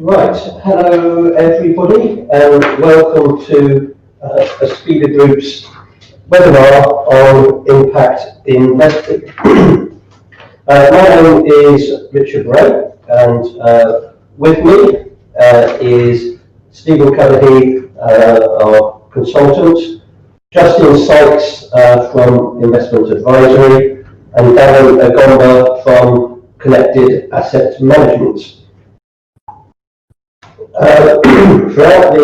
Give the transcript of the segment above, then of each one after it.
Right, hello everybody and welcome to Aspida Group's webinar on impact investing. My name is Richard Ray and with me is Stephen Callaghan, our consultant, Justin Sykes from Investment Advisory, and Darren Agomba from Connected Asset Management. Throughout the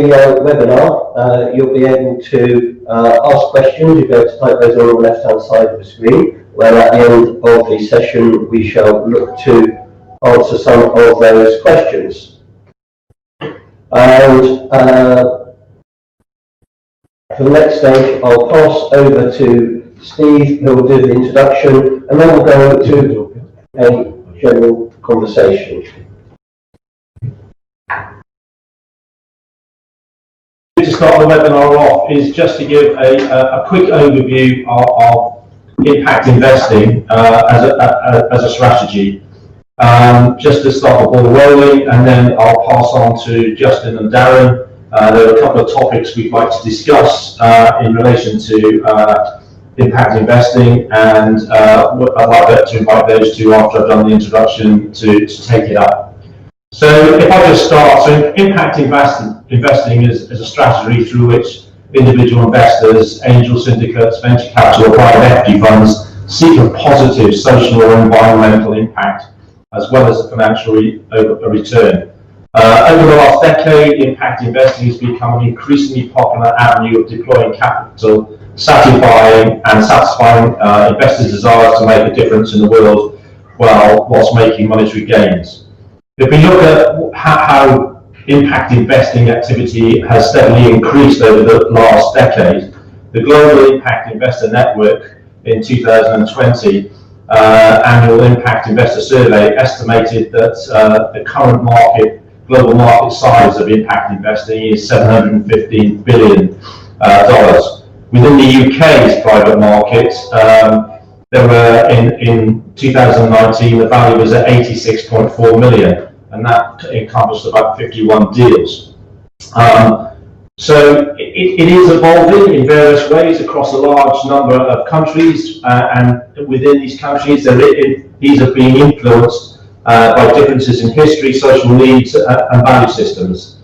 webinar, you'll be able to ask questions. You'll be able to type those on the left-hand side of the screen, where at the end of the session we shall look to answer some of those questions. And for the next stage, I'll pass over to Steve, who will do the introduction, and then we'll go to a general conversation. To start the webinar off is just to give a quick overview of impact investing as a strategy. Just to start the ball rolling, and then I'll pass on to Justin and Darren. There are a couple of topics we'd like to discuss in relation to impact investing, and I'd like to invite those two after I've done the introduction to take it up. So if I just start, so impact investing is a strategy through which individual investors, angel syndicates, venture capital, or private equity funds seek a positive social or environmental impact, as well as a financial return. Over the last decade, impact investing has become an increasingly popular avenue of deploying capital, satisfying investors' desires to make a difference in the world whilst making monetary gains. If we look at how impact investing activity has steadily increased over the last decade, the Global Impact Investor Network in 2020 annual Impact Investor Survey estimated that the current global market size of impact investing is $715 billion. Within the UK's private market, there were in 2019 the value was at 86.4 million, and that encompassed about 51 deals. So it is evolving in various ways across a large number of countries, and within these countries these are being influenced by differences in history, social needs and value systems.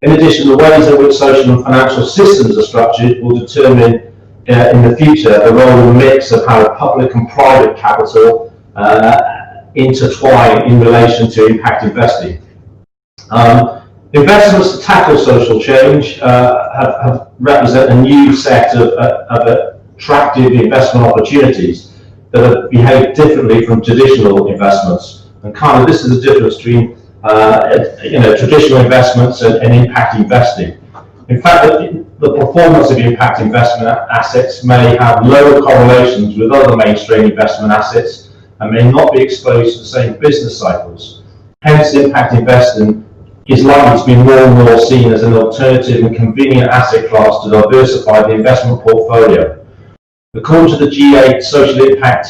In addition, the ways in which social and financial systems are structured will determine in the future the role and mix of how public and private capital intertwine in relation to impact investing. Investments to tackle social change represent a new set of attractive investment opportunities that have behaved differently from traditional investments. And kind of this is the difference between traditional investments and impact investing. In fact, the performance of impact investment assets may have lower correlations with other mainstream investment assets and may not be exposed to the same business cycles. Hence, impact investing is likely to be more and more seen as an alternative and convenient asset class to diversify the investment portfolio. According to the G8 Social Impact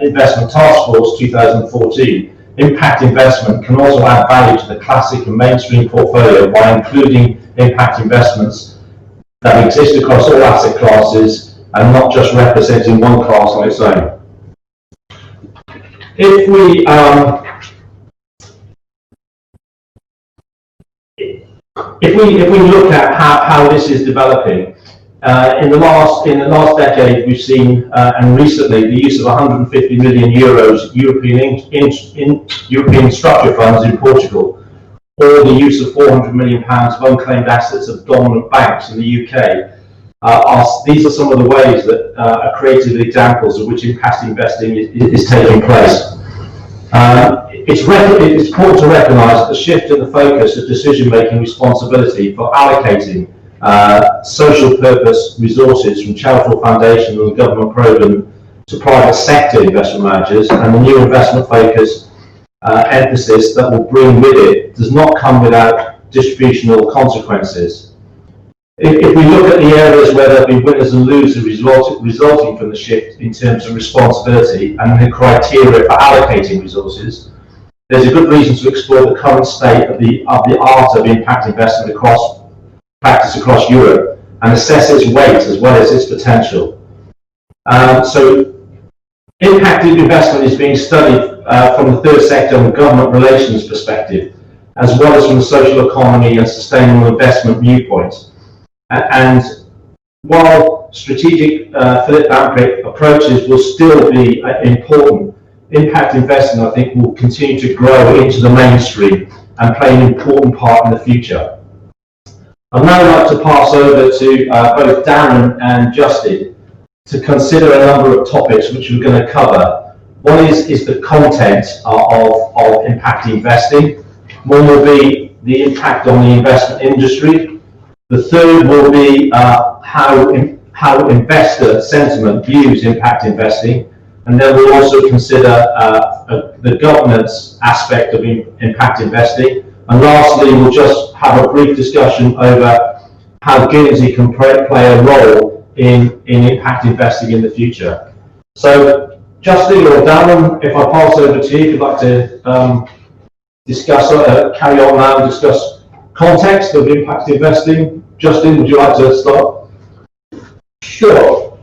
Investment Task Force 2014, impact investment can also add value to the classic and mainstream portfolio by including impact investments that exist across all asset classes and not just representing one class on its own. If we look at how this is developing, in the last decade we've seen, and recently, the use of 150 million euros European structure funds in Portugal, or the use of 400 million pounds of unclaimed assets of dominant banks in the UK. These are some of the ways that are creative examples of which impact investing is taking place. It's important to recognise that the shift in the focus of decision-making responsibility for allocating social purpose resources from charitable foundations and government programme to private sector investment managers, and the new investment focus emphasis that will bring with it does not come without distributional consequences. If we look at the areas where there have been winners and losers resulting from the shift in terms of responsibility and the criteria for allocating resources, there's a good reason to explore the current state of the art of impact investment practice across Europe and assess its weight as well as its potential. So impact investment is being studied from the third sector and government relations perspective, as well as from the social economy and sustainable investment viewpoints. And while strategic philanthropic approaches will still be important, impact investing, I think, will continue to grow into the mainstream and play an important part in the future. I'd now like to pass over to both Darren and Justin to consider a number of topics which we're going to cover. One is the content of impact investing. One will be the impact on the investment industry. The third will be how investor sentiment views impact investing. And then we'll also consider the governance aspect of impact investing. And lastly, we'll just have a brief discussion over how Guernsey can play a role in impact investing in the future. So, Justin or Darren, if I pass over to you, if you'd like to discuss, carry on now and discuss context of impact investing. Justin, would you like to start? Sure.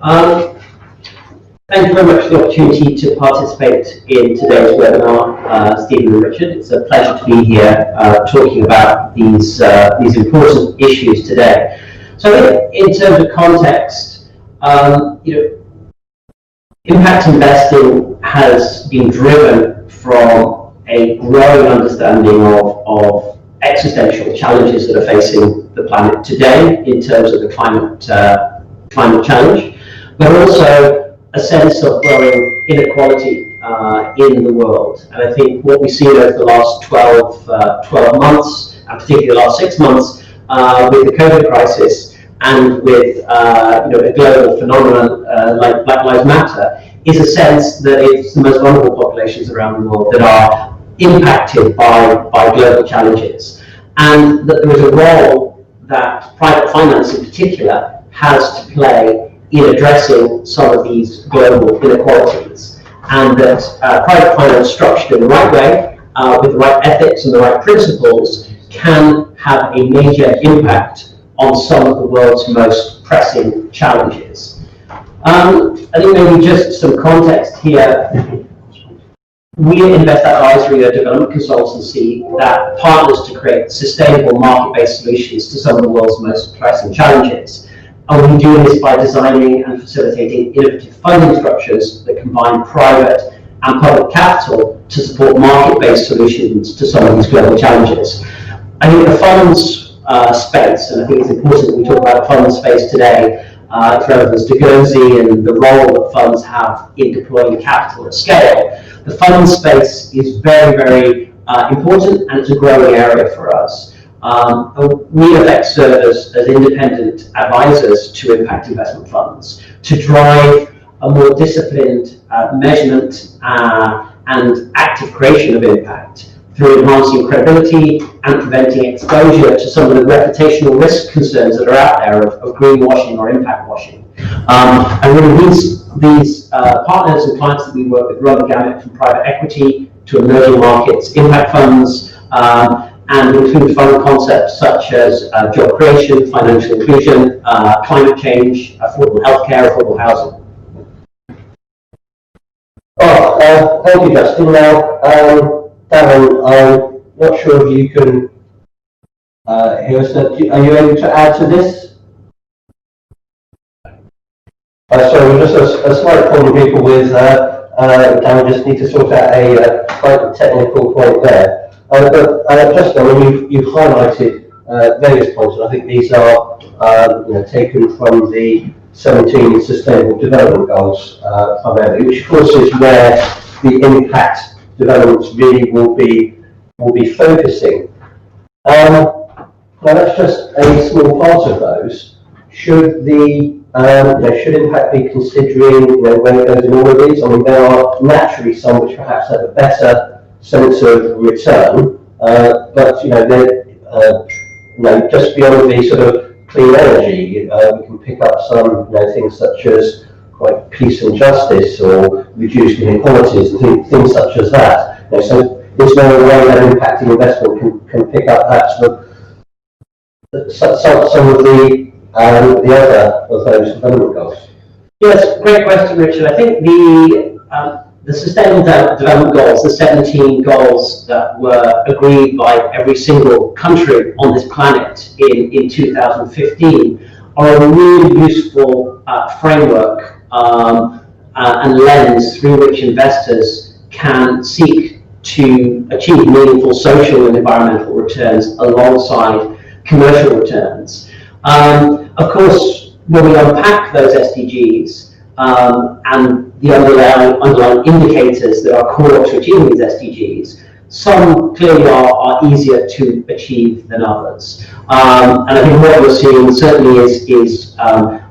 Thank you very much for the opportunity to participate in today's webinar, Stephen and Richard. It's a pleasure to be here talking about these important issues today. So in terms of context, impact investing has been driven from a growing understanding of existential challenges that are facing the planet today in terms of the climate challenge, but also a sense of growing inequality in the world. And I think what we've seen over the last 12 months, and particularly the last 6 months, with the COVID crisis and with a global phenomenon like Black Lives Matter, is a sense that it's the most vulnerable populations around the world that are impacted by global challenges. And that there is a role that private finance in particular has to play in addressing some of these global inequalities, and that private finance structured in the right way, with the right ethics and the right principles, can have a major impact on some of the world's most pressing challenges. I think maybe just some context here. We at Invest Advisory are a development consultancy that partners to create sustainable market-based solutions to some of the world's most pressing challenges. And we're doing this by designing and facilitating innovative funding structures that combine private and public capital to support market-based solutions to some of these global challenges. I think the funds space, and I think it's important that we talk about the funds space today, its relevance to Guernsey and the role that funds have in deploying capital at scale. The funds space is very, very important, and it's a growing area for us. We in effect serve as independent advisors to impact investment funds to drive a more disciplined measurement and active creation of impact through enhancing credibility and preventing exposure to some of the reputational risk concerns that are out there of greenwashing or impact washing. And really these partners and clients that we work with run the gamut from private equity to emerging markets, impact funds, and include fund concepts such as job creation, financial inclusion, climate change, affordable healthcare, affordable housing. Thank you, Justin. Now, Darren, I'm not sure if you can hear us. Are you able to add to this? Sorry, just a slight problem, people, with Dan. We just need to sort out a slight technical point there. But Justin, I mean, you've highlighted various points, and I think these are taken from the 17 Sustainable Development Goals primarily, which of course is where the impact developments really will be focusing. Now that's just a small part of those. Should should impact be considering when it goes in all of these? I mean, there are naturally some which perhaps have a better sense of return, but just beyond the sort of clean energy, we can pick up some things such as peace and justice, or reduced inequalities, and things such as that. So is there a way that impact investment can pick up that sort of some of the other of those development goals? Yes, great question, Richard. I think the Sustainable Development Goals, the 17 goals that were agreed by every single country on this planet in 2015, are a really useful framework and lens through which investors can seek to achieve meaningful social and environmental returns alongside commercial returns. Of course, when we unpack those SDGs and the underlying indicators that are core to achieving these SDGs, some clearly are easier to achieve than others. And I think what we're seeing certainly is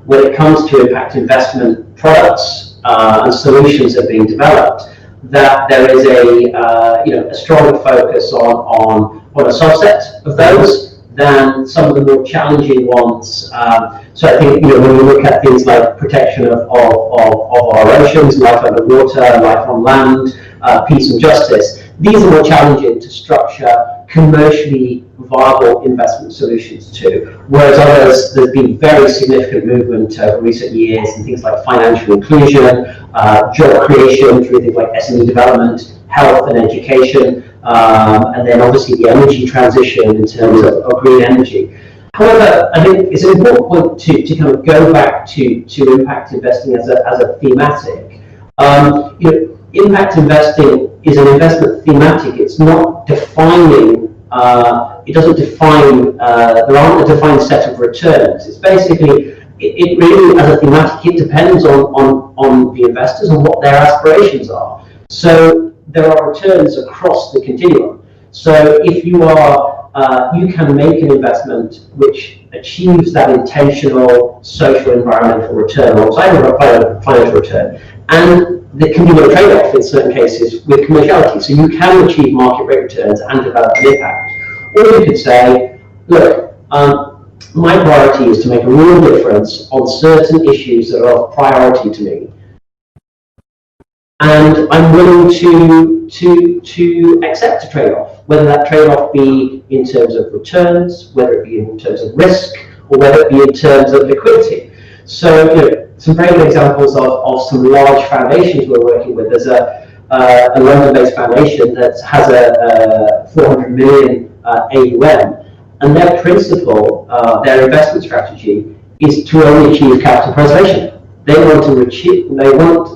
when it comes to impact investment products and solutions that are being developed, that there is a stronger focus on a subset of those than some of the more challenging ones. So I think when we look at things like protection of our oceans, life underwater, life on land, peace and justice, these are more challenging to structure commercially viable investment solutions to. Whereas others, there's been very significant movement over recent years in things like financial inclusion, job creation through things like SME development, health and education, and then obviously the energy transition in terms of green energy. However, I think it's an important point to kind of go back to impact investing as a thematic. Impact investing is an investment thematic. It's not defining. It doesn't define. There aren't a defined set of returns. It's basically. It really, as a thematic, it depends on the investors and what their aspirations are. So there are returns across the continuum. So if you can make an investment which achieves that intentional social environmental return alongside a financial return, and there can be no trade-off in certain cases with commerciality. So you can achieve market rate returns and develop an impact. Or you could say, look, my priority is to make a real difference on certain issues that are of priority to me. And I'm willing to accept a trade-off, whether that trade-off be in terms of returns, whether it be in terms of risk, or whether it be in terms of liquidity. So, some very good examples of some large foundations we're working with. There's a London-based foundation that has a 400 million AUM, and their principle, their investment strategy, is to only achieve capital preservation. They want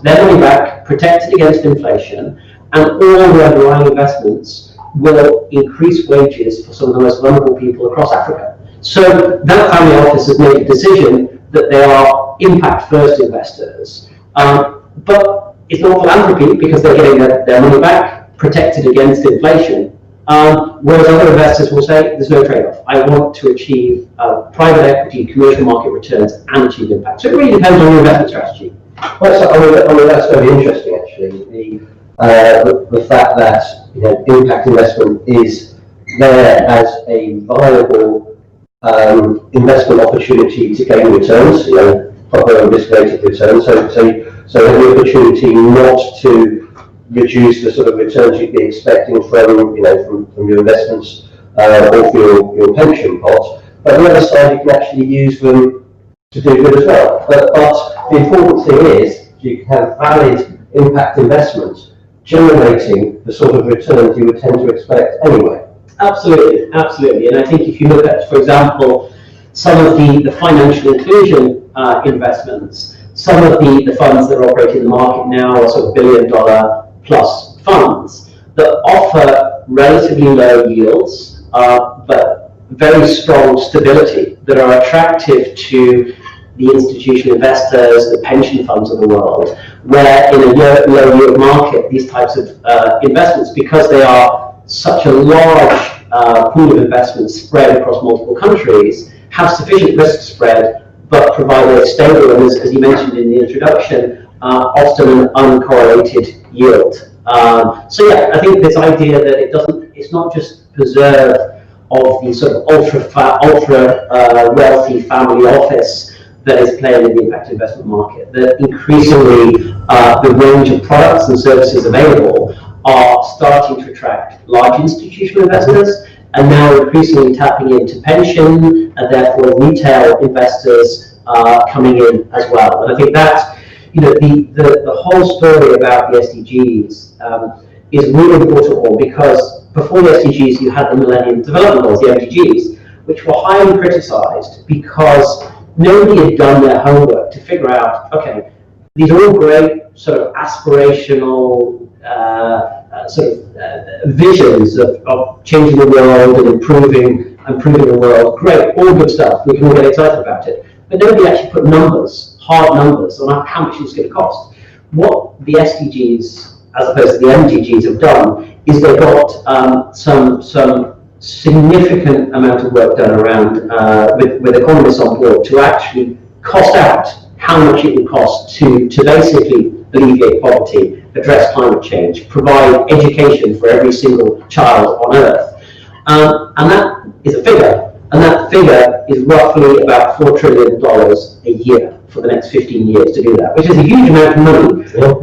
their money back protected against inflation, and all the underlying investments will increase wages for some of the most vulnerable people across Africa. So that family office has made a decision that they are impact-first investors, but it's not philanthropy because they're getting their money back protected against inflation. Whereas other investors will say, there's no trade-off. I want to achieve private equity, commercial market returns, and achieve impact. So it really depends on your investment strategy. Well, that's very interesting, actually. The fact that impact investment is there as a viable investment opportunity to gain returns, proper risk-weighted returns. So the opportunity not to reduce the sort of returns you'd be expecting from your investments or for your pension pot. But on the other side, you can actually use them to do good as well. But the important thing is you can have valid impact investments generating the sort of returns you would tend to expect anyway. Absolutely, absolutely. And I think if you look at, for example, some of the financial inclusion investments, some of the funds that are operating in the market now are sort of $1 billion plus funds that offer relatively low yields, but very strong stability that are attractive to the institutional investors, the pension funds of the world, where in a low yield market, these types of investments, because they are such a large pool of investments spread across multiple countries, have sufficient risk spread, but provide a stable and, as you mentioned in the introduction, often an uncorrelated yield. So yeah, I think this idea that it's not just preserve of the sort of ultra wealthy family office that is playing in the impact investment market, that increasingly the range of products and services available are starting to attract large institutional investors, and now increasingly tapping into pension and therefore retail investors coming in as well. And I think that, the whole story about the SDGs is really important one, because before the SDGs you had the Millennium Development Goals, the MDGs, which were highly criticised because nobody had done their homework to figure out, okay, these are all great sort of aspirational visions of changing the world and improving the world. Great, all good stuff. We can all get excited about it. But nobody actually put numbers, hard numbers, on how much it's going to cost. What the SDGs, as opposed to the MDGs, have done is they've got some significant amount of work done around with economists on board to actually cost out how much it would cost to basically alleviate poverty, address climate change, provide education for every single child on Earth. And that is a figure, and that figure is roughly about $4 trillion a year for the next 15 years to do that, which is a huge amount of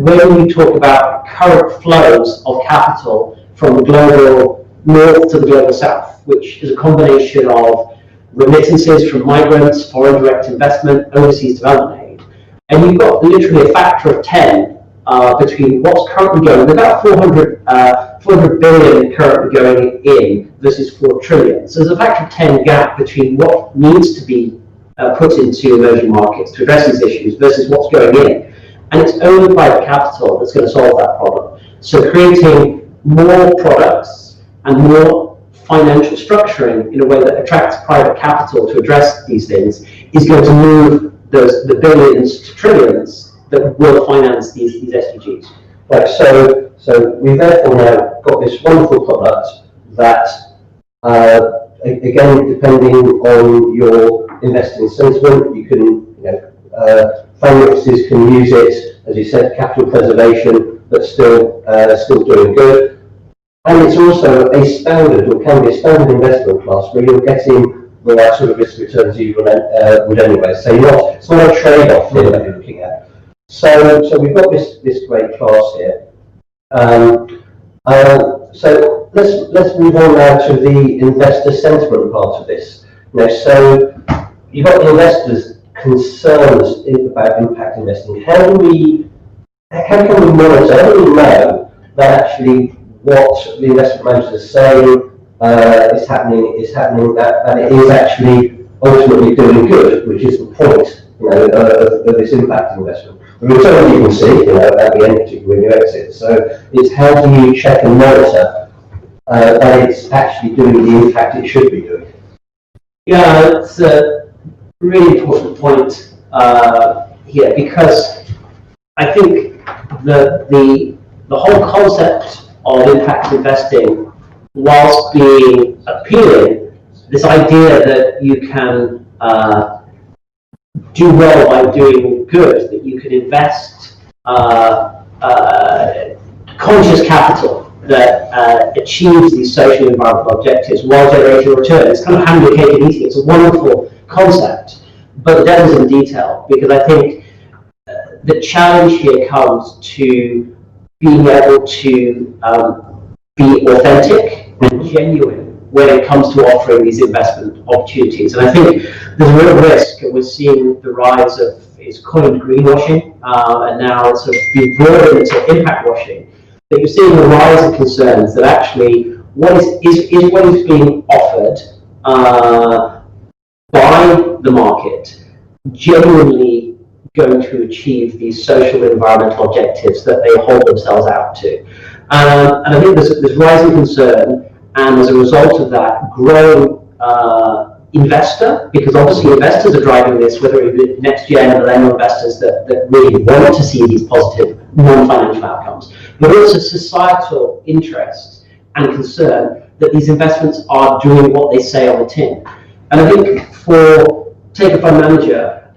money. When you talk about current flows of capital from the global north to the global south, which is a combination of remittances from migrants, foreign direct investment, overseas development aid, and you've got literally a factor of 10 between what's currently going, about 400 billion currently going in versus 4 trillion. So there's a factor of 10 gap between what needs to be put into emerging markets to address these issues versus what's going in. And it's only private capital that's going to solve that problem. So creating more products and more financial structuring in a way that attracts private capital to address these things is going to move the billions to trillions that will finance these SDGs. Right, so we've therefore now got this wonderful product that, again, depending on your investing sentiment, you can, family offices can use it, as you said, capital preservation, but still doing good. And it's also a standard, or can be a standard investment class where you're getting the right sort of risk returns you would anyway. So it's not a trade-off here that you're looking at. So we've got this great class here. So let's move on now to the investor sentiment part of this. So you've got the investors' concerns about impact investing. How can we monitor? How do we know that actually what the investment managers are saying is happening that it is actually ultimately doing good, which is the point of this impact investment. The return you can see, at the end, particularly when you exit. So it's how do you check and monitor that it's actually doing the impact it should be doing? Yeah, it's a really important point here, because I think the whole concept of impact investing, whilst being appealing, this idea that you can do well by doing good, that you can invest conscious capital that achieves these social and environmental objectives while generating a return. It's kind of having your cake and eating it. It's a wonderful concept, but the devil's in the detail, because I think the challenge here comes to being able to be authentic and genuine when it comes to offering these investment opportunities. And I think there's a real risk, and we're seeing the rise of, it's called greenwashing, and now it's sort of being brought into impact washing, that you're seeing a rise of concerns that actually what is being offered by the market genuinely going to achieve these social and environmental objectives that they hold themselves out to. And I think there's rising concern, and as a result of that, growing investor, because obviously investors are driving this, whether it be next gen or millennial investors that really want to see these positive non-financial outcomes, but also societal interest and concern that these investments are doing what they say on the tin. And I think take a fund manager,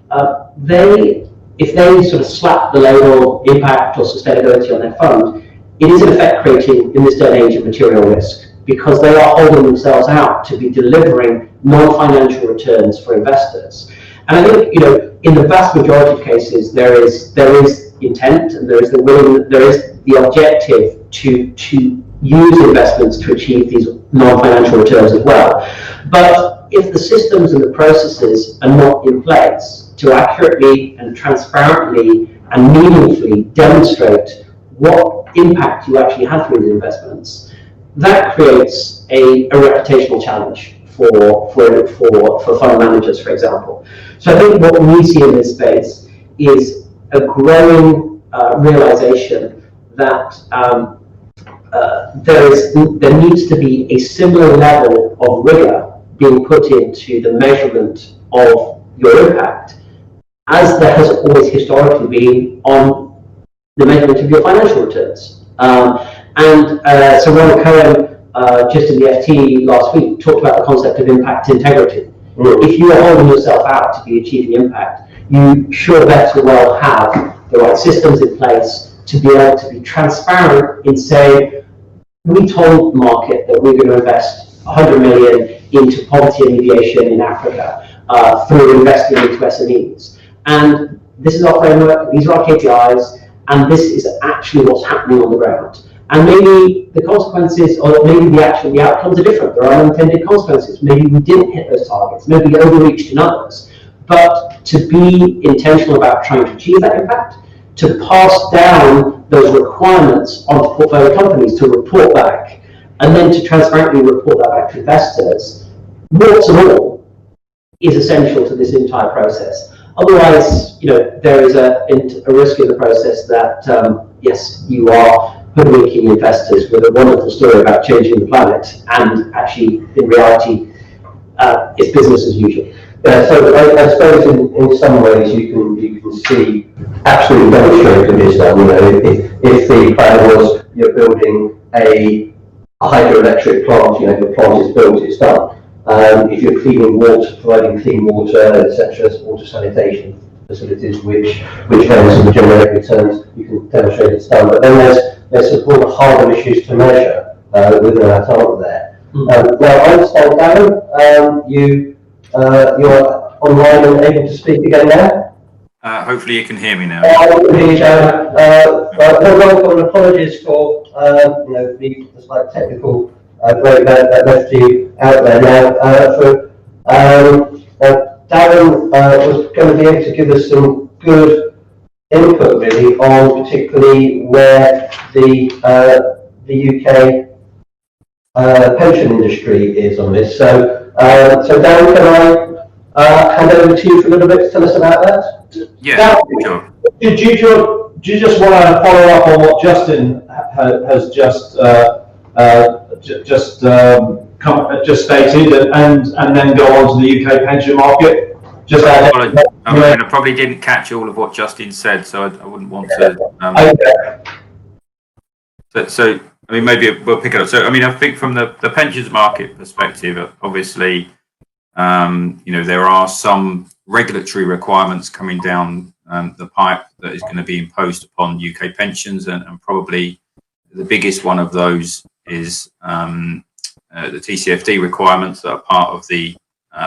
if they sort of slap the label impact or sustainability on their fund, it is in effect creating, in this day and age, a material risk, because they are holding themselves out to be delivering non-financial returns for investors. And I think, in the vast majority of cases, there is intent, and there is the objective to use investments to achieve these non-financial returns as well. But if the systems and the processes are not in place to accurately and transparently and meaningfully demonstrate what impact you actually have through the investments, that creates a reputational challenge for fund managers, for example. So I think what we see in this space is a growing realization that there needs to be a similar level of rigor being put into the measurement of your impact as there has always historically been on the measurement of your financial returns. So Ron Cohen, just in the FT last week, talked about the concept of impact integrity. If you are holding yourself out to be achieving impact, you sure better well have the right systems in place to be able to be transparent in saying, we told the market that we're going to invest 100 million into poverty alleviation in Africa through investing into SMEs. And this is our framework, these are our KPIs, and this is actually what's happening on the ground. And maybe the consequences, or maybe the outcomes are different. There are unintended consequences. Maybe we didn't hit those targets. Maybe we overreached in others. But to be intentional about trying to achieve that impact, to pass down those requirements onto portfolio companies to report back, and then to transparently report that back to investors, warts and all, is essential to this entire process. Otherwise, there is a risk in the process that, yes, you are hoodwinking investors with a wonderful story about changing the planet, and actually, in reality, it's business as usual. Yeah, so I suppose in some ways you can see absolutely demonstrated this now. If the plan was you're building a hydroelectric plant, the plant is built, it's done. If you're cleaning water, providing clean water, etc., water sanitation facilities, which then generate returns, you can demonstrate it's done. But then there's some broader, harder issues to measure within that target there. Now, I understand, Darren, you're online and able to speak again now. Hopefully you can hear me now. Welcome and apologies for the slight technical break that left you out there. Now, Darren was going to be able to give us some good input really on particularly where the UK pension industry is on this. So Darren, can I hand over to you for a little bit to tell us about that? Yeah, sure. Do you just want to follow up on what Justin has just stated, and then go on to the UK pension market? I probably didn't catch all of what Justin said, so I wouldn't want to. So maybe we'll pick it up. So I think from the pensions market perspective, obviously, there are some regulatory requirements coming down the pipe that is going to be imposed upon UK pensions, and probably the biggest one of those is the TCFD requirements that are part of the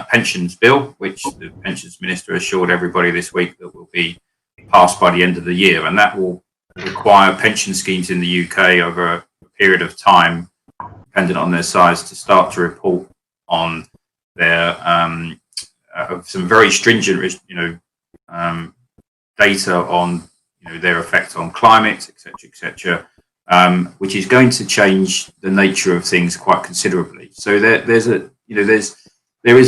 pensions bill, which the pensions minister assured everybody this week that will be passed by the end of the year, and that will require pension schemes in the UK over a period of time, dependent on their size, to start to report on their some very stringent, data on their effect on climate, etc., which is going to change the nature of things quite considerably. So there is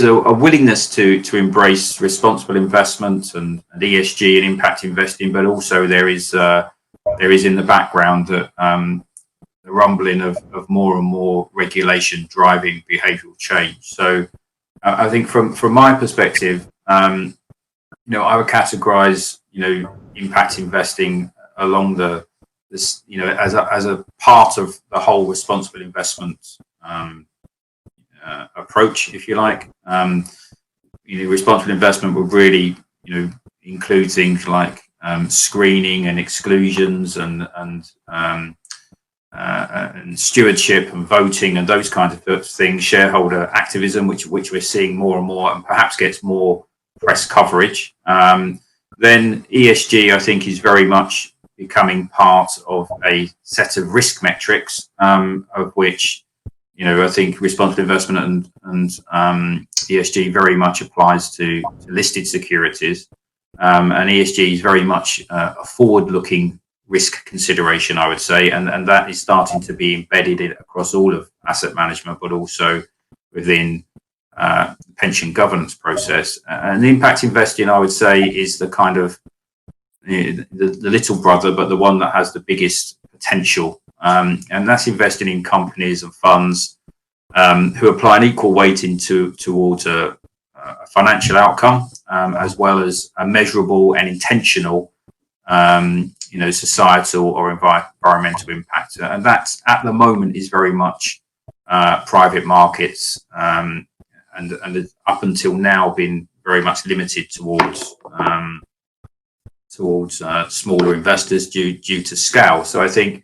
a willingness to embrace responsible investment and ESG and impact investing, but also there is in the background that the rumbling of more and more regulation driving behavioural change. So I think from my perspective, I would categorise impact investing along as a part of the whole responsible investment approach, if you like. Responsible investment will really include things like screening and exclusions and stewardship and voting and those kinds of things, shareholder activism, which we're seeing more and more, and perhaps gets more press coverage. Then ESG, I think, is very much becoming part of a set of risk metrics, of which, I think responsible investment and ESG very much applies to listed securities. And ESG is very much a forward-looking risk consideration, I would say, and that is starting to be embedded across all of asset management, but also within the pension governance process. And impact investing, I would say, is the kind of the little brother, but the one that has the biggest potential. And that's investing in companies and funds who apply an equal weighting towards a financial outcome, as well as a measurable and intentional, societal or environmental impact. And that, at the moment, is very much private markets, and up until now been very much limited towards smaller investors due to scale. So I think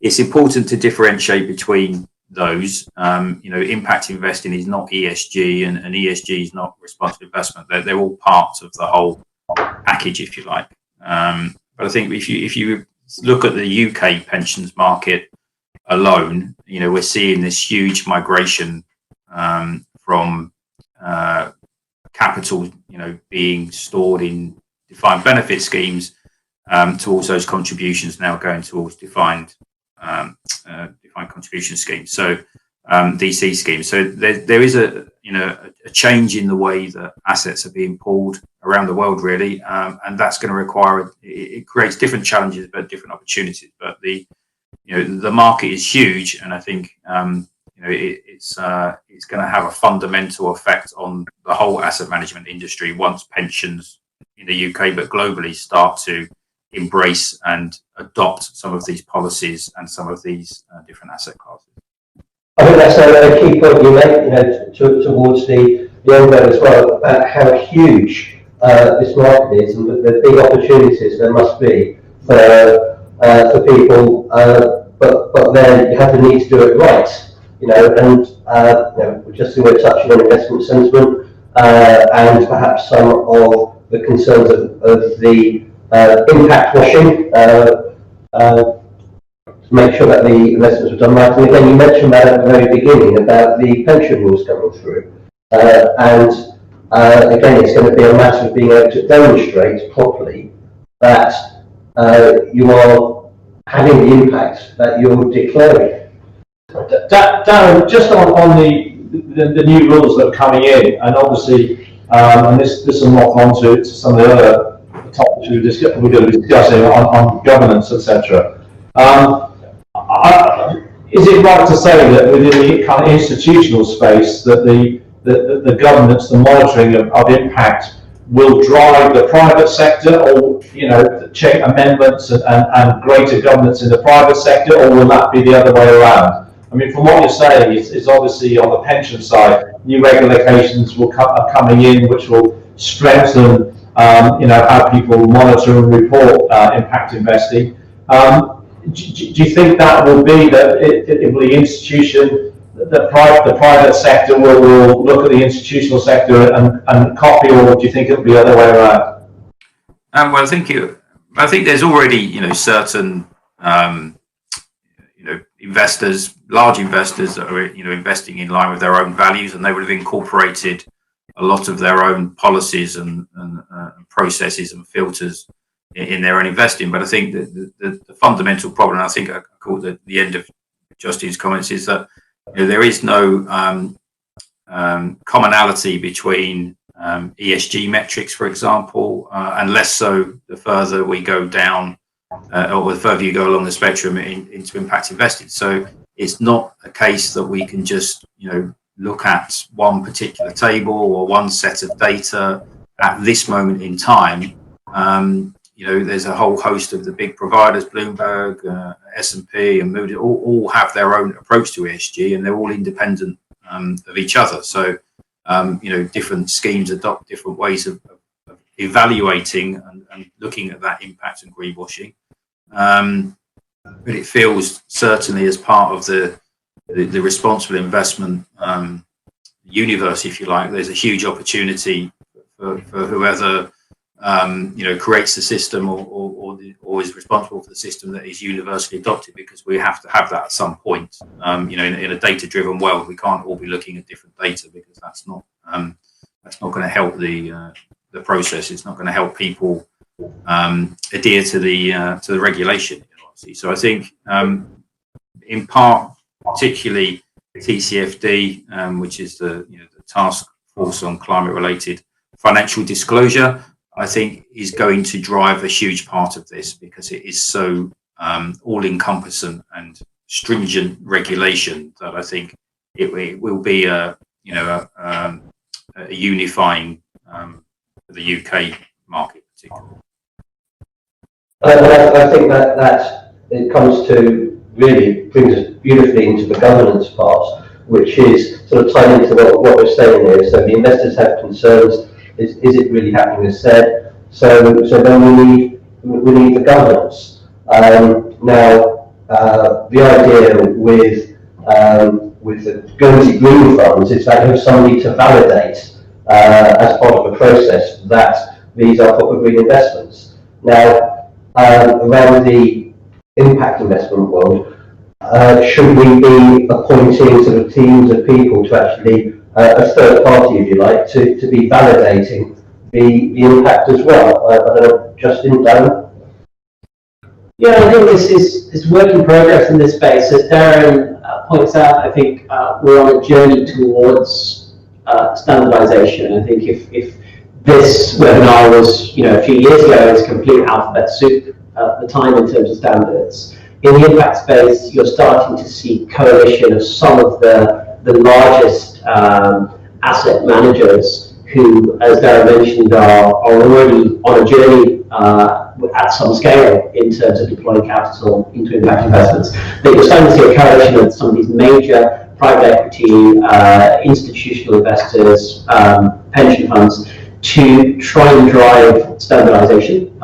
it's important to differentiate between those. Impact investing is not ESG, and ESG is not responsible investment. They're all parts of the whole package, if you like. But I think if you look at the UK pensions market alone, we're seeing this huge migration from capital, being stored in defined benefit schemes, towards those contributions now going towards defined contribution schemes. So DC schemes. So there is a change in the way that assets are being pooled around the world, really, and that's going to require it creates different challenges but different opportunities. But the market is huge, and I think it's going to have a fundamental effect on the whole asset management industry once pensions in the UK but globally start to embrace and adopt some of these policies and some of these different asset classes. I think that's a key point you make, towards the end there as well, about how huge this market is and the big opportunities there must be for people. But then you have the need to do it right, and just we're touching on investment sentiment and perhaps some of the concerns of the impact washing. To make sure that the investments were done right. And again, you mentioned that at the very beginning about the pension rules coming through. And again, it's going to be a matter of being able to demonstrate properly that you are having the impact that you're declaring. Darren, just on the new rules that are coming in, and obviously, and this will knock on to some of the other topics we're going to be discussing on governance, etc. Is it right to say that within the kind of institutional space that the governance, the monitoring of impact will drive the private sector, or check amendments and greater governance in the private sector, or will that be the other way around? I mean, from what you're saying, it's obviously on the pension side, new regulations are coming in which will strengthen how people monitor and report impact investing. Do you think that will be that it will the institution, the private sector will look at the institutional sector and copy, or do you think it'll be the other way around? Well, I think there's already certain investors, large investors that are investing in line with their own values, and they would have incorporated a lot of their own policies and processes and filters in their own investing. But I think that the fundamental problem, I think I called at the end of Justin's comments, is that there is no commonality between ESG metrics, for example, and less so the further we go down, or the further you go along the spectrum into impact investing. So it's not a case that we can just look at one particular table or one set of data at this moment in time. There's a whole host of the big providers, Bloomberg, S&P and Moody, all have their own approach to ESG, and they're all independent of each other. So, different schemes adopt different ways of evaluating and looking at that impact and greenwashing. But it feels certainly as part of the responsible investment universe, if you like, there's a huge opportunity for whoever creates the system or is responsible for the system that is universally adopted, because we have to have that at some point. In a data-driven world, we can't all be looking at different data, because that's not going to help the process. It's not going to help people adhere to the regulation. So I think, in part, particularly TCFD, which is the task force on climate-related financial disclosure, I think is going to drive a huge part of this, because it is so all-encompassing and stringent regulation that I think it will be a unifying for the UK market particularly. I think that it comes to really brings us beautifully into the governance part, which is sort of tied into what we're saying here. So the investors have concerns. Is it really happening as said? So then we need the governance. Now the idea with the Guernsey Green Funds is that you have somebody to validate as part of the process that these are proper green investments. Now around the impact investment world, should we be appointing sort of teams of people to actually a third party, if you like, to be validating the impact as well? I don't know, Justin, Darren? Yeah, I think this is work in progress in this space. As Darren points out, I think we're on a journey towards standardization. I think if this webinar was, a few years ago, it's complete alphabet soup at the time in terms of standards. In the impact space, you're starting to see coalition of some of the largest asset managers who, as Darren mentioned, are already on a journey at some scale in terms of deploying capital into impact investments. But you're starting to see a coalition of some of these major private equity, institutional investors, pension funds, to try and drive standardization.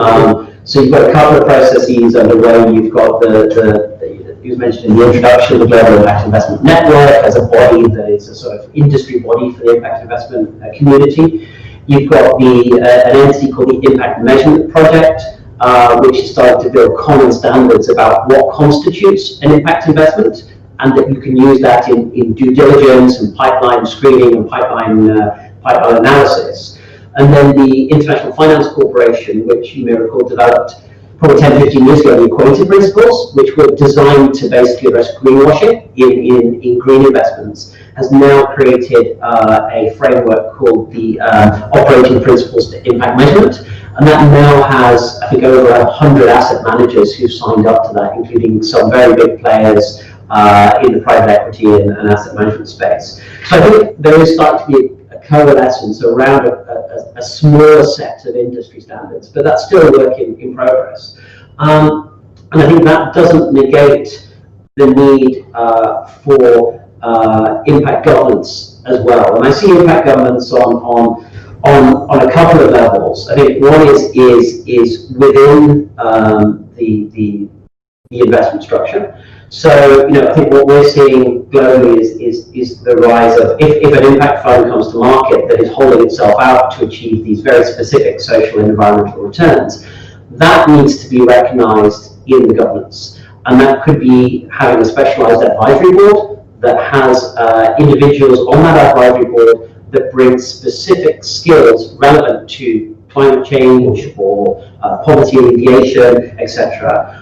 So you've got a couple of processes underway. You've got it was mentioned in the introduction, the Global Impact Investment Network as a body that is a sort of industry body for the impact investment community. You've got an entity called the Impact Measurement Project, which is starting to build common standards about what constitutes an impact investment, and that you can use that in due diligence and pipeline screening and pipeline analysis. And then the International Finance Corporation, which you may recall developed probably 10, 15 years ago, the Equality Principles, which were designed to basically address greenwashing in green investments, has now created a framework called the Operating Principles for Impact Measurement. And that now has, I think, over 100 asset managers who've signed up to that, including some very big players in the private equity and asset management space. So I think there is starting to be a coalescence around a smaller set of industry standards, but that's still a work in progress. And I think that doesn't negate the need for impact governance as well. And I see impact governance on a couple of levels. I think one is within the investment structure. So, I think what we're seeing globally is the rise of, if an impact fund comes to market that is holding itself out to achieve these very specific social and environmental returns, that needs to be recognized in the governance. And that could be having a specialized advisory board that has individuals on that advisory board that bring specific skills relevant to climate change or poverty alleviation, etc.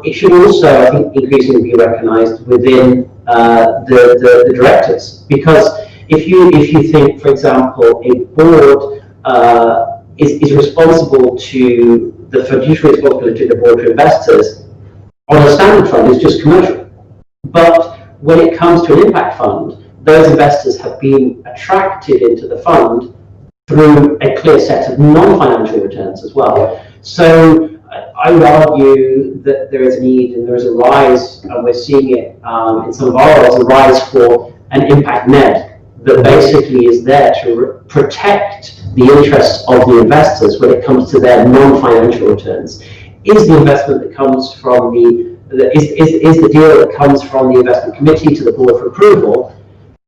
It should also, I think, increasingly be recognised within the directors, because if you think, for example, a board is responsible to the fiduciary responsibility of the board to investors on a standard fund is just commercial, but when it comes to an impact fund, those investors have been attracted into the fund through a clear set of non-financial returns as well. So I would argue that there is a need and there is a rise, and we're seeing it in some of our roles, a rise for an impact NED that basically is there to protect the interests of the investors when it comes to their non-financial returns. Is the investment that comes from is the deal that comes from the investment committee to the board for approval,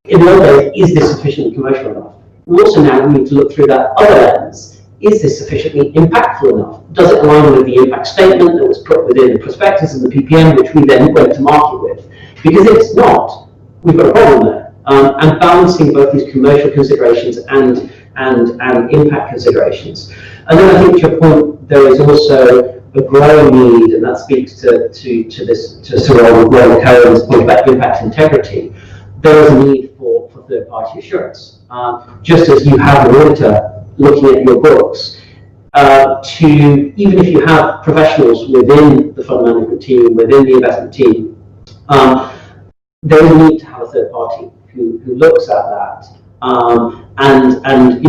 in the other way, is this sufficiently commercial enough? We also now need to look through that other lens. is this sufficiently impactful enough? Does it align with the impact statement that was put within the prospectus and the PPM, which we then went to market with? Because if it's not, we've got a problem there. And balancing both these commercial considerations and impact considerations. And then I think to your point, there is also a growing need, and that speaks to Sir Roland Cohen's point about impact integrity. There is a need for third-party assurance. Just as you have an auditor looking at your books, even if you have professionals within the fund management team, within the investment team, there is a need to have a third party who looks at that. And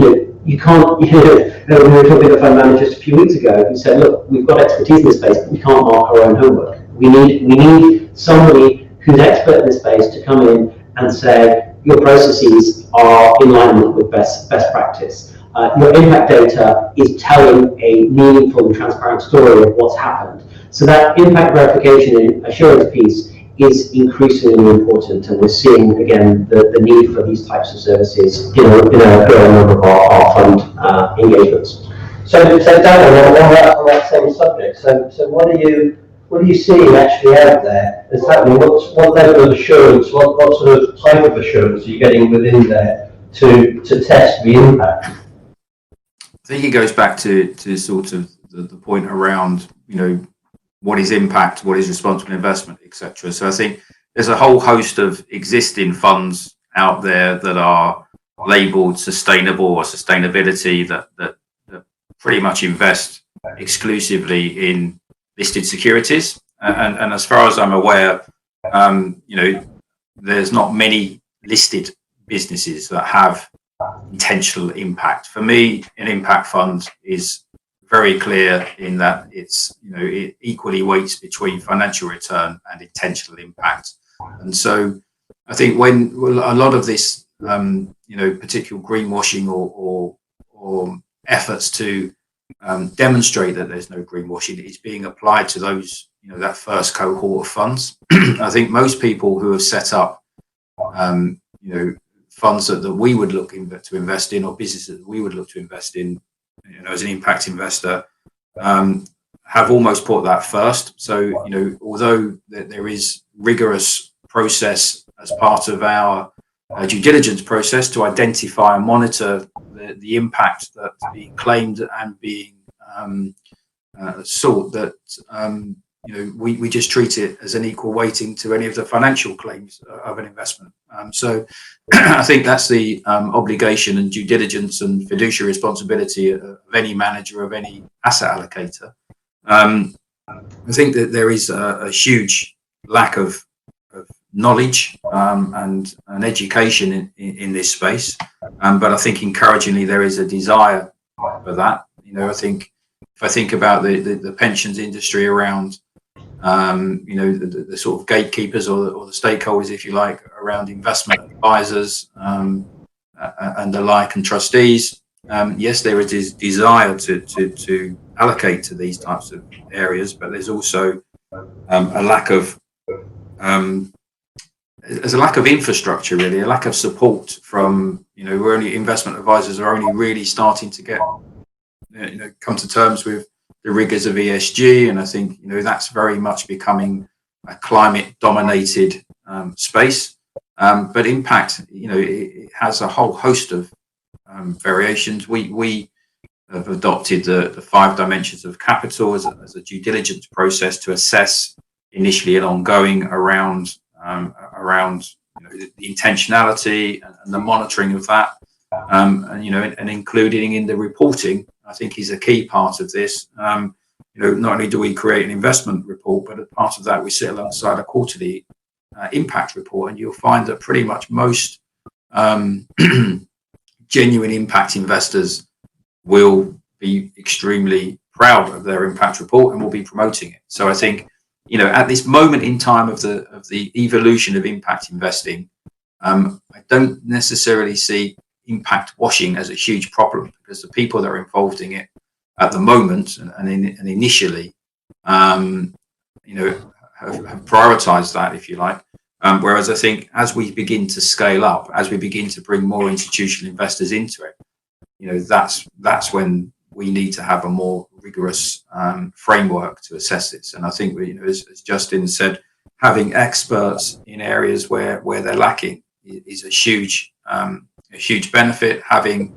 you can't, we were talking to fund managers a few weeks ago who said, look, we've got expertise in this space, but we can't mark our own homework. We need somebody who's expert in this space to come in and say, your processes are in line with best practice. Your impact data is telling a meaningful and transparent story of what's happened. So that impact verification and assurance piece is increasingly important, and we're seeing again the need for these types of services in a growing number of our fund engagements. So Dan, on that same subject, so what are you seeing actually out there that's happening? What level of assurance, what sort of type of assurance are you getting within there to test the impact? I think it goes back to sort of the point around, what is impact, what is responsible investment, etc. So I think there's a whole host of existing funds out there that are labelled sustainable or sustainability that pretty much invest exclusively in listed securities. And as far as I'm aware, there's not many listed businesses that have intentional impact. For me, an impact fund is very clear in that it equally weights between financial return and intentional impact. And so I think when a lot of this, particular greenwashing or efforts to demonstrate that there's no greenwashing is being applied to those, that first cohort of funds. I think most people who have set up, funds that we would look to invest in, or businesses that we would look to invest in, as an impact investor, have almost put that first. So, although there is rigorous process as part of our due diligence process to identify and monitor the impact that's being claimed and being sought, that we just treat it as an equal weighting to any of the financial claims of an investment. So I think that's the obligation and due diligence and fiduciary responsibility of any manager, of any asset allocator. I think that there is a huge lack of knowledge and education in this space, but I think encouragingly there is a desire for that. I think if I think about the pensions industry around the sort of gatekeepers or the stakeholders, if you like, around investment advisors and the like, and trustees, yes, there is desire to allocate to these types of areas, but there's also a lack of infrastructure, really, a lack of support from, we're only investment advisors are only really starting to get, come to terms with the rigors of ESG, and I think that's very much becoming a climate-dominated space. But impact, it has a whole host of variations. We have adopted the 5 dimensions of capital as a due diligence process to assess initially and ongoing around the intentionality and the monitoring of that, and including in the reporting, I think, is a key part of this. Not only do we create an investment report, but as part of that, we sit alongside a quarterly impact report, and you'll find that pretty much most genuine impact investors will be extremely proud of their impact report and will be promoting it. So I think, at this moment in time of the evolution of impact investing, I don't necessarily see impact washing as a huge problem, because the people that are involved in it at the moment and initially, have prioritized that, if you like. Whereas I think as we begin to scale up, as we begin to bring more institutional investors into it, that's when we need to have a more rigorous framework to assess this. And I think as Justin said, having experts in areas where they're lacking is a huge benefit. Having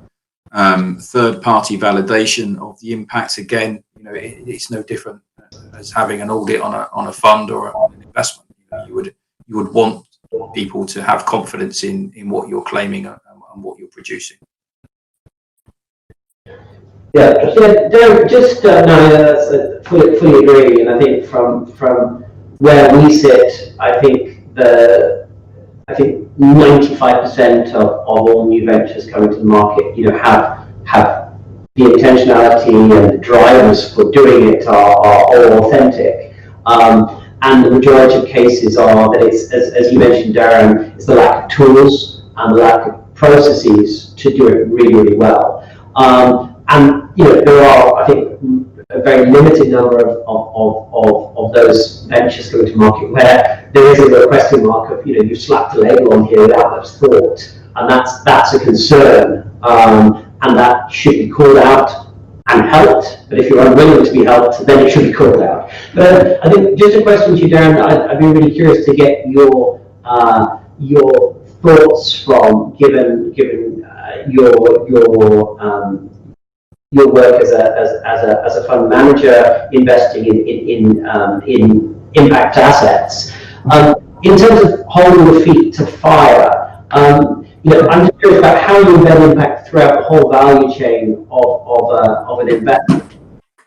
third-party validation of the impacts, again, it's no different as having an audit on a fund or an investment. You would want people to have confidence in what you're claiming and what you're producing. Yeah, fully agree. And I think from where we sit, I think 95% of all new ventures coming to the market, have the intentionality and the drivers for doing it are all authentic. And the majority of cases are that it's, as you mentioned, Darren, it's the lack of tools and the lack of processes to do it really, really well. And there are, I think, a very limited number of those ventures going to market where there is a real question mark of, you slapped a label on here without much thought, and that's a concern, and that should be called out and helped. But if you're unwilling to be helped, then it should be called out. But I think just a question to you, Darren. I'd be really curious to get your thoughts from, given your work as a fund manager investing in impact assets. In terms of holding the feet to fire, I'm just curious about how you embed impact throughout the whole value chain of an investment,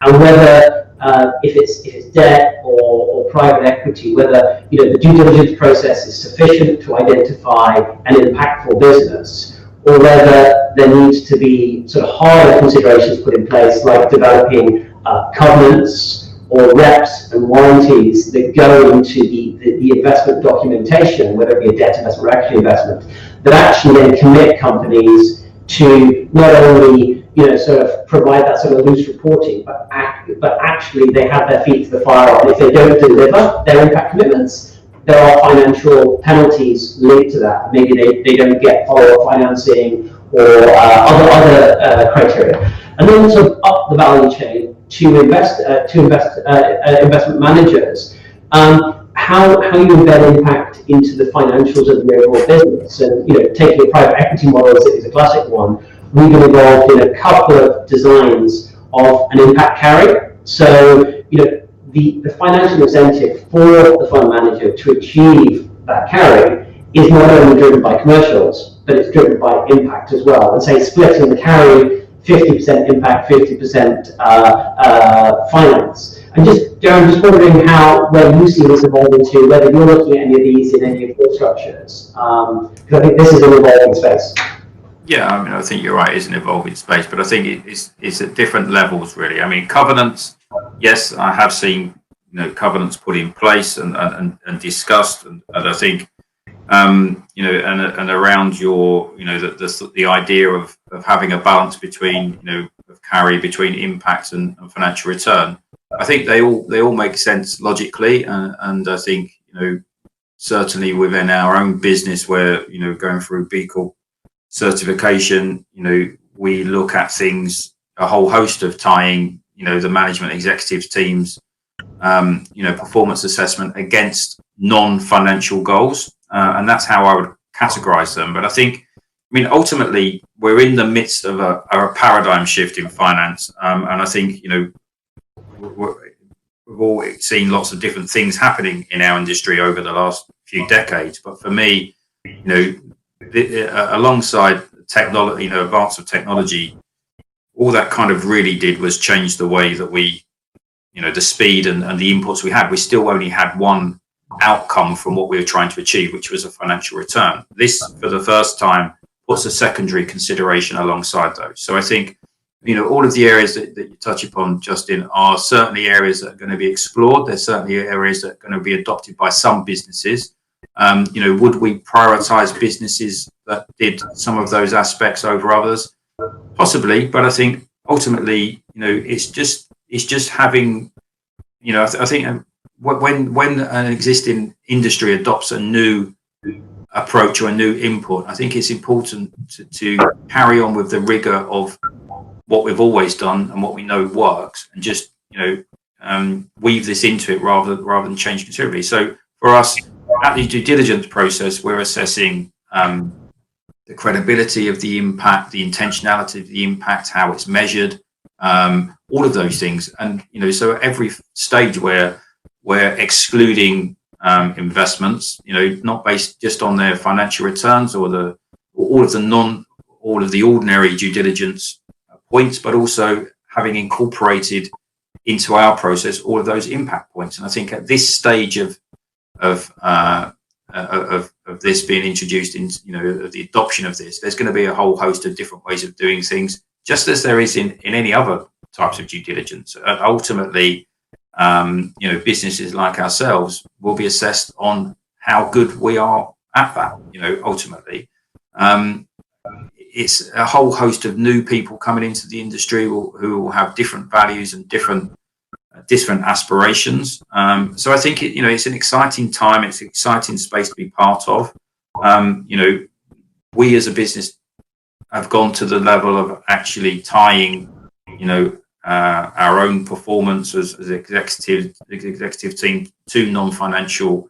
and whether if it's debt or private equity, whether the due diligence process is sufficient to identify an impactful business, or whether there needs to be sort of harder considerations put in place, like developing covenants or reps and warranties that go into the investment documentation, whether it be a debt investment or equity investment, that actually then commit companies to not only sort of provide that sort of loose reporting, but actually they have their feet to the fire, and if they don't deliver their impact commitments, there are financial penalties linked to that. Maybe they don't get follow-up financing or other criteria. And then sort of up the value chain to investment managers, how you embed impact into the financials of the overall business. And taking a private equity model is a classic one. We've been involved in a couple of designs of an impact carry. So the financial incentive for the fund manager to achieve that carry is not only driven by commercials, but it's driven by impact as well. And say splitting the carry, 50% impact, 50% finance. And Darren, just wondering where you see this evolving to, whether you're looking at any of these in any of your structures, because I think this is an evolving space. Yeah, I think you're right. It's an evolving space, but I think it's at different levels, really. I mean, covenants. Yes, I have seen covenants put in place and discussed, and I think and around your the idea of having a balance between of carry, between impact and financial return. I think they all make sense logically, and I think certainly within our own business, where going through B Corp certification, we look at things, a whole host of tying the management executives teams performance assessment against non-financial goals, and that's how I would categorize them. But I think, ultimately we're in the midst of a paradigm shift in finance, and I think we've all seen lots of different things happening in our industry over the last few decades. But for me, alongside technology, advance of technology, all that kind of really did was change the way that we, the speed and the inputs we had. We still only had one outcome from what we were trying to achieve, which was a financial return. This, for the first time, puts a secondary consideration alongside those. So I think, all of the areas that you touch upon, Justin, are certainly areas that are going to be explored. There's certainly areas that are going to be adopted by some businesses. Would we prioritize businesses that did some of those aspects over others? Possibly, but I think ultimately, it's just having, I think when an existing industry adopts a new approach or a new input, I think it's important to carry on with the rigor of what we've always done and what we know works, and just weave this into it rather than change considerably. So for us, at the due diligence process, we're assessing the credibility of the impact, the intentionality of the impact, how it's measured, all of those things. And so at every stage we're excluding investments, not based just on their financial returns or all of the ordinary due diligence points, but also having incorporated into our process all of those impact points. And I think at this stage of this being introduced in, of the adoption of this, there's going to be a whole host of different ways of doing things, just as there is in any other types of due diligence. Ultimately, businesses like ourselves will be assessed on how good we are at that. Ultimately, it's a whole host of new people coming into the industry who will have different values and different aspirations. So I think it's an exciting time. It's an exciting space to be part of. We as a business have gone to the level of actually tying, our own performance as executive team to non-financial,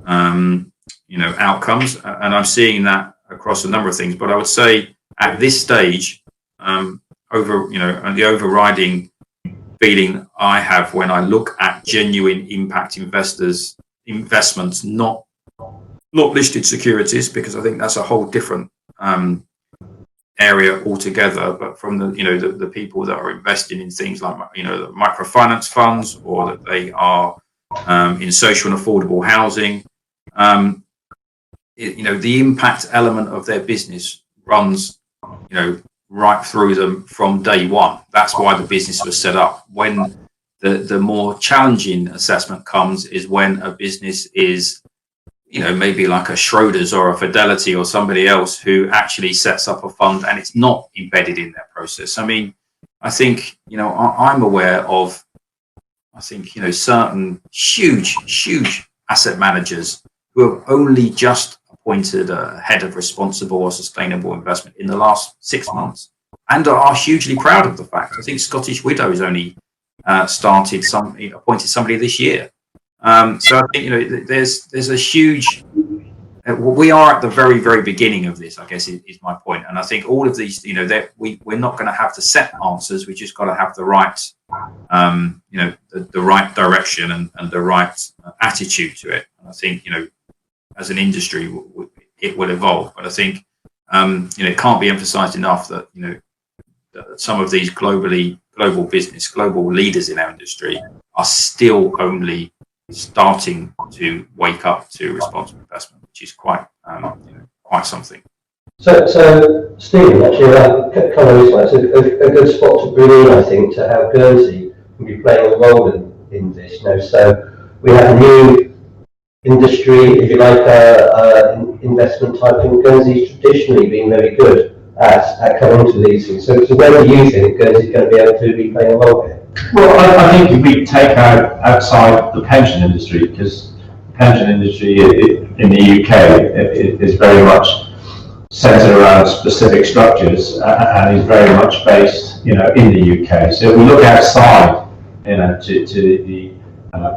outcomes, and I'm seeing that across a number of things. But I would say at this stage, and the overriding feeling I have when I look at genuine impact investments, not listed securities, because I think that's a whole different area altogether, but from the people that are investing in things like the microfinance funds, or that they are in social and affordable housing, the impact element of their business runs right through them from day one. That's why the business was set up. When the more challenging assessment comes is when a business is maybe like a Schroders or a Fidelity or somebody else who actually sets up a fund and it's not embedded in their process. I mean, I think, I'm aware of, certain huge asset managers who have only just appointed a head of responsible or sustainable investment in the last 6 months, and are hugely proud of the fact. I think Scottish Widows only appointed somebody this year. So I think there's a huge. We are at the very, very beginning of this, I guess, is my point. And I think all of these, we're not going to have the set answers. We just got to have the right, the right direction and the right attitude to it. And I think, as an industry, it will evolve. But I think, it can't be emphasized enough that, that some of these global leaders in our industry are still only starting to wake up to responsible investment, which is quite something. So Stephen, actually, kind of is a good spot to bring in, I think, to how Guernsey can be playing a role in this. So we have a new industry, if you like, investment type, and Guernsey's traditionally been very good at coming to these things. So where do you think Guernsey's going to be able to be playing a role here? Well, I think if we take outside the pension industry, because the pension industry in the UK is very much centred around specific structures and is very much based, in the UK. So if we look outside, to the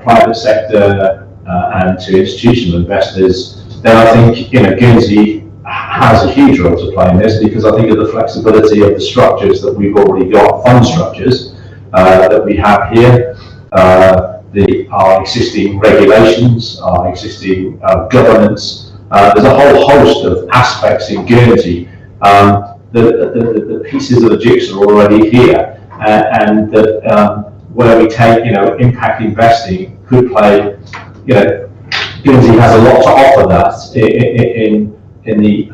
private sector and to institutional investors, then I think Guernsey has a huge role to play in this, because I think of the flexibility of the structures that we've already got, fund structures that we have here, our existing regulations, our existing governance. There's a whole host of aspects in Guernsey. The pieces of the jigsaw are already here, and that where we take, impact investing could play. Guernsey has a lot to offer that in the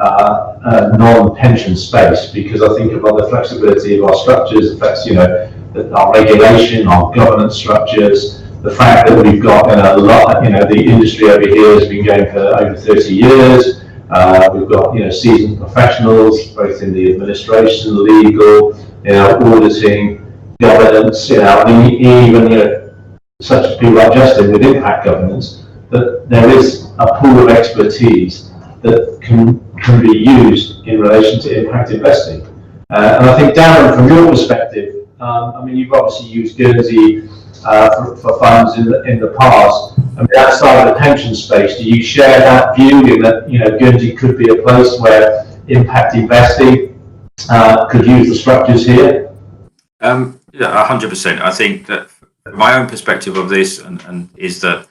non-pension space, because I think about the flexibility of our structures affects, our regulation, our governance structures, the fact that we've got a lot, the industry over here has been going for over 30 years. We've got, seasoned professionals, both in the administration, legal, auditing, governance, even, such as people like Justin with impact governance, that there is a pool of expertise that can be used in relation to impact investing. And I think, Darren, from your perspective, I mean, you've obviously used Guernsey for funds in the past. I mean, outside of the pension space, do you share that view in that, you know, Guernsey could be a place where impact investing could use the structures here? Yeah, 100%. I think that my own perspective of this and is that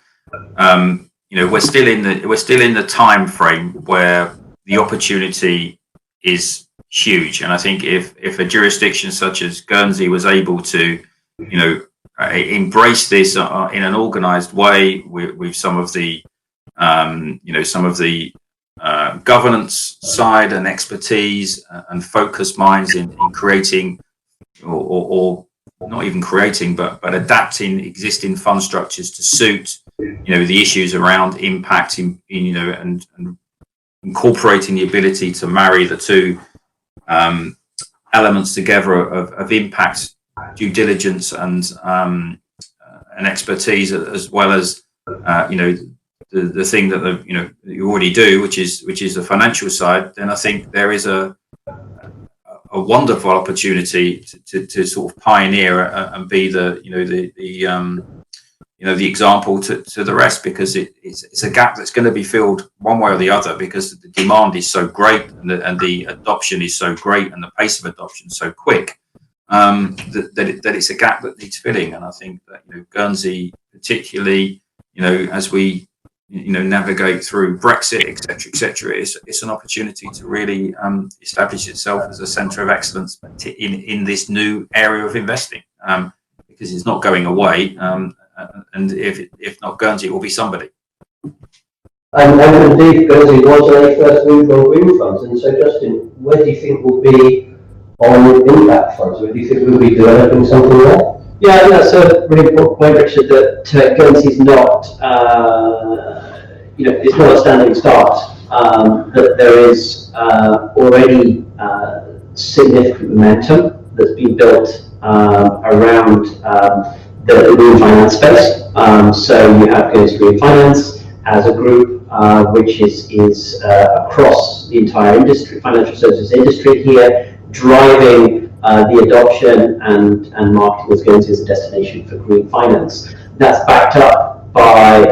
you know, we're still in the time frame where the opportunity is huge, and I think if a jurisdiction such as Guernsey was able to, you know, embrace this in an organised way with some of the you know, some of the governance side and expertise and focused minds in creating or not even creating but adapting existing fund structures to suit, you know, the issues around impact in you know, and incorporating the ability to marry the two elements together of impact due diligence and expertise, as well as you know, the thing that you know, you already do, which is the financial side. Then I think there is a wonderful opportunity to sort of pioneer and be the, you know, you know, the example to the rest, because it's a gap that's going to be filled one way or the other, because the demand is so great and the adoption is so great and the pace of adoption so quick, that it's a gap that needs filling. And I think that, you know, Guernsey particularly, you know, as we, you know, navigate through Brexit, etc., it's an opportunity to really establish itself as a centre of excellence in this new area of investing, because it's not going away. And if not Guernsey, it will be somebody. And indeed, Guernsey was a first mover on green funds. And so, Justin, where do you think we'll be on impact funds? Where do you think we'll be developing something there? Yeah, I think that's a really important point, Richard, that Guernsey is not, you know, it's not a standing start. That there is already significant momentum that's been built around the green finance space. So you have Guernsey Green Finance as a group, which is across the entire industry, financial services industry here, driving the adoption and marketing as Guernsey as a destination for green finance. That's backed up by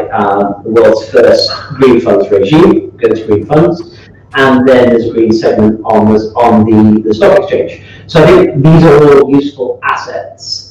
the world's first green funds regime, Guernsey Green Funds, and then there's a green segment on the stock exchange. So I think these are all useful assets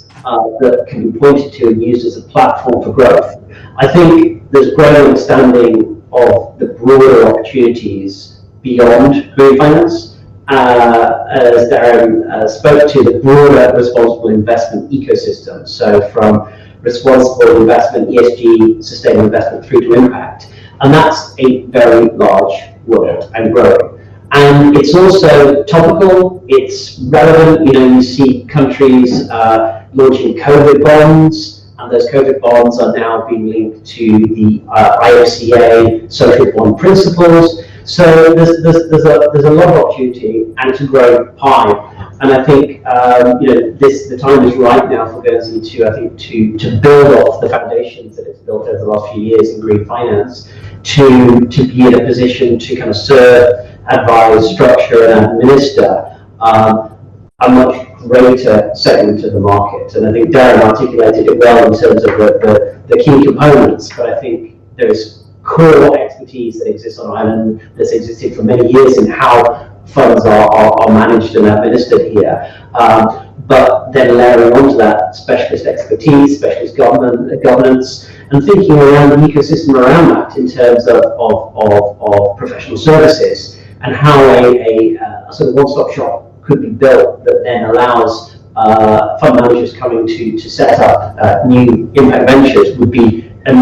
that can be pointed to and used as a platform for growth. I think there's growing understanding of the broader opportunities beyond green finance. As Darren spoke to, the broader responsible investment ecosystem. So from responsible investment, ESG, sustainable investment through to impact. And that's a very large world and growing. And it's also topical, it's relevant. You know, you see countries launching COVID bonds, and those COVID bonds are now being linked to the IFCA social bond principles. So there's a lot of opportunity, and it's a growing pie. And I think you know, the time is right now for Guernsey to build off the foundations that it's built over the last few years in green finance, to be in a position to kind of serve, advise, structure, and administer a much greater segment of the market. And I think Darren articulated it well in terms of the key components, but I think there is core expertise that exists on Ireland, that's existed for many years in how funds are managed and administered here. But then layering onto that specialist expertise, specialist governance, and thinking around the ecosystem around that in terms of professional services, and how a sort of one-stop shop could be built that then allows fund managers coming to set up new impact ventures would be a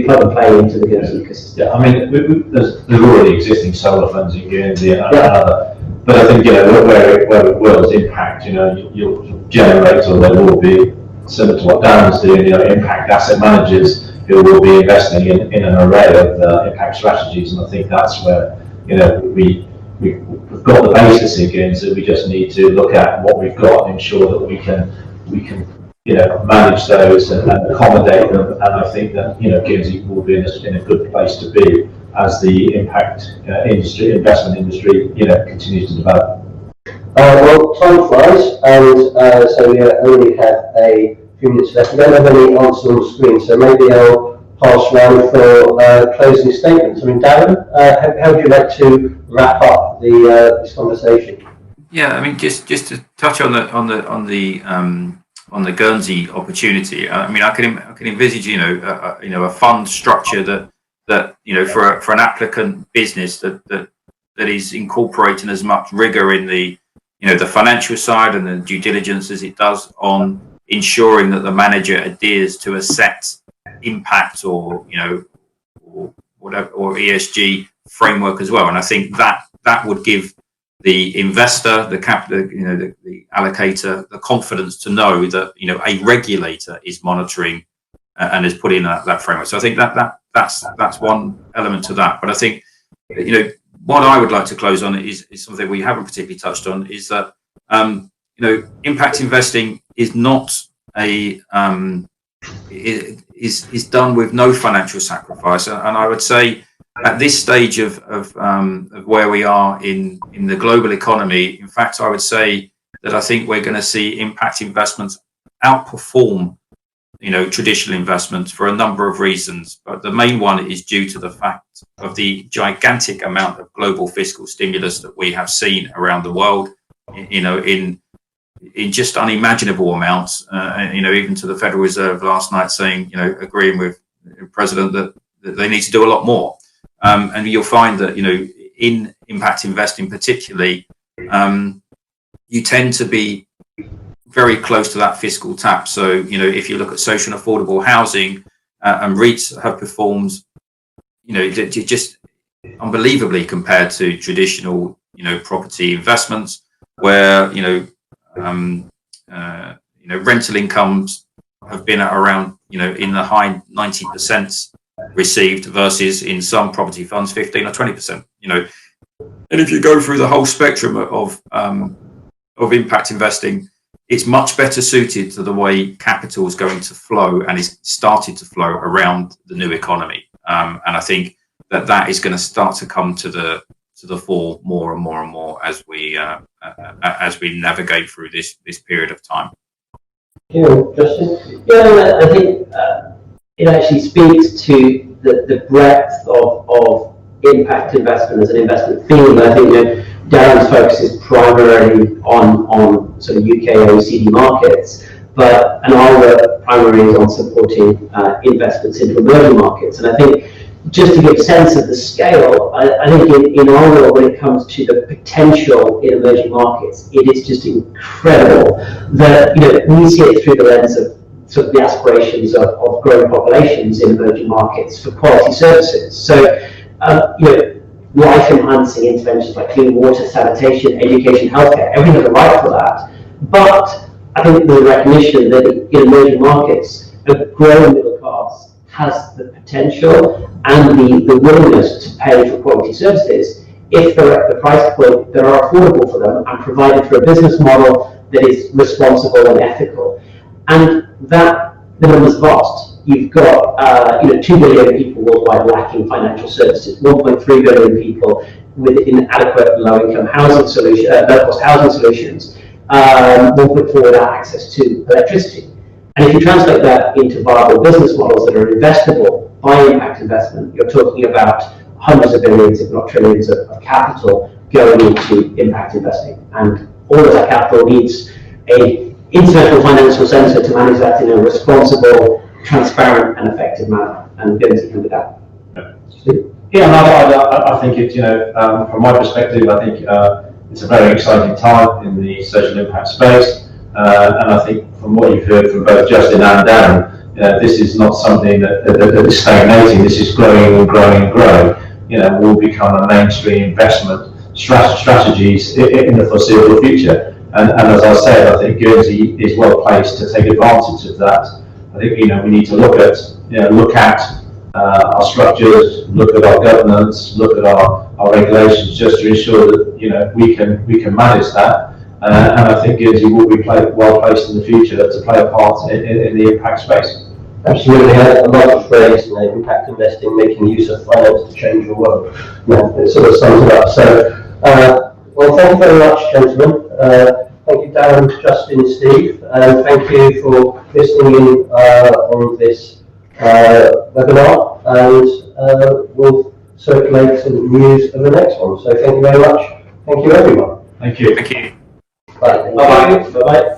plug and play into the Guernsey ecosystem. Yeah, I mean, there's already existing solar funds in Guernsey and other, but I think, you know, where the world's impact, you know, you'll generate, or there will be, similar to what Darren's doing, you know, impact asset managers who will be investing in an array of impact strategies, and I think that's where, you know, we've got the basis in Guernsey. We just need to look at what we've got and ensure that we can you know, manage those and accommodate them. And I think that, you know, Guernsey will be in a good place to be as the impact investment industry, you know, continues to develop. Well, time flies, and so we only have a few minutes left. We don't have any answers on the screen, so maybe I'll pass round for closing statements. I mean, Darren, how would you like to wrap up this conversation? Yeah, I mean, just to touch on the Guernsey opportunity. I mean, I can envisage, a fund structure that for an applicant business that is incorporating as much rigor in the the financial side and the due diligence as it does on ensuring that the manager adheres to a set impact or whatever, or ESG framework as well. And I think that would give the investor, the capital, the allocator, the confidence to know that a regulator is monitoring and is put in that framework. So I think that's one element to that. But I think what I would like to close on is something we haven't particularly touched on, is that impact investing is not is done with no financial sacrifice. And I would say at this stage of where we are in the global economy, in fact, I would say that I think we're going to see impact investments outperform traditional investments for a number of reasons. But the main one is due to the fact of the gigantic amount of global fiscal stimulus that we have seen around the world, in just unimaginable amounts, even to the Federal Reserve last night saying, agreeing with the President that they need to do a lot more. And you'll find that, in impact investing particularly, you tend to be very close to that fiscal tap. So, if you look at social and affordable housing, and REITs have performed, just unbelievably compared to traditional, property investments, where, rental incomes have been at around, in the high 90% received versus in some property funds 15 or 20%. And if you go through the whole spectrum of impact investing, it's much better suited to the way capital is going to flow and is started to flow around the new economy. And I think that is going to start to come to the fore more and more and more as we navigate through this period of time. Justin? Yeah, I think it actually speaks to the breadth of impact investment as an investment theme. I think Darren's focus is primarily on sort of UK OECD markets, and our work primarily is on supporting investments into emerging markets. And I think just to give a sense of the scale, I think in our world, when it comes to the potential in emerging markets, it is just incredible that we see it through the lens of sort of the aspirations of growing populations in emerging markets for quality services. So, life enhancing interventions like clean water, sanitation, education, healthcare, everything has a right for that. But I think there's a recognition that in emerging markets, a growing middle class has the potential and the willingness to pay for quality services if they're at the price point that are affordable for them and provided through a business model that is responsible and ethical. And that the number's vast. You've got 2 billion people worldwide lacking financial services, 1.3 billion people with inadequate low-income housing solutions, low-cost housing solutions, 1.4 without access to electricity. And if you translate that into viable business models that are investable by impact investment, you're talking about hundreds of billions, if not trillions, of capital going into impact investing. And all of that capital needs an international financial centre to manage that in a responsible, transparent and effective manner, and Guernsey can do that. Yeah, I think it's, from my perspective, I think it's a very exciting time in the social impact space, and I think from what you've heard from both Justin and Darren, this is not something that is stagnating. This is growing and growing and growing. Will become a mainstream investment strategies in the foreseeable future. And as I said, I think Guernsey is well placed to take advantage of that. I think we need to look at our structures, look at our governance, look at our regulations, just to ensure that we can manage that. And I think Guernsey will be well placed in the future to play a part in the impact space. Absolutely, a lot of phrase, impact investing, making use of finance to change the world. It sort of sums it up. So, well, thank you very much, gentlemen. Thank you, Darren, Justin, Steve, and thank you for listening in on this webinar, and we'll circulate some news of the next one. So thank you very much. Thank you, everyone. Thank you. Thank you. Bye. Bye-bye. Bye-bye.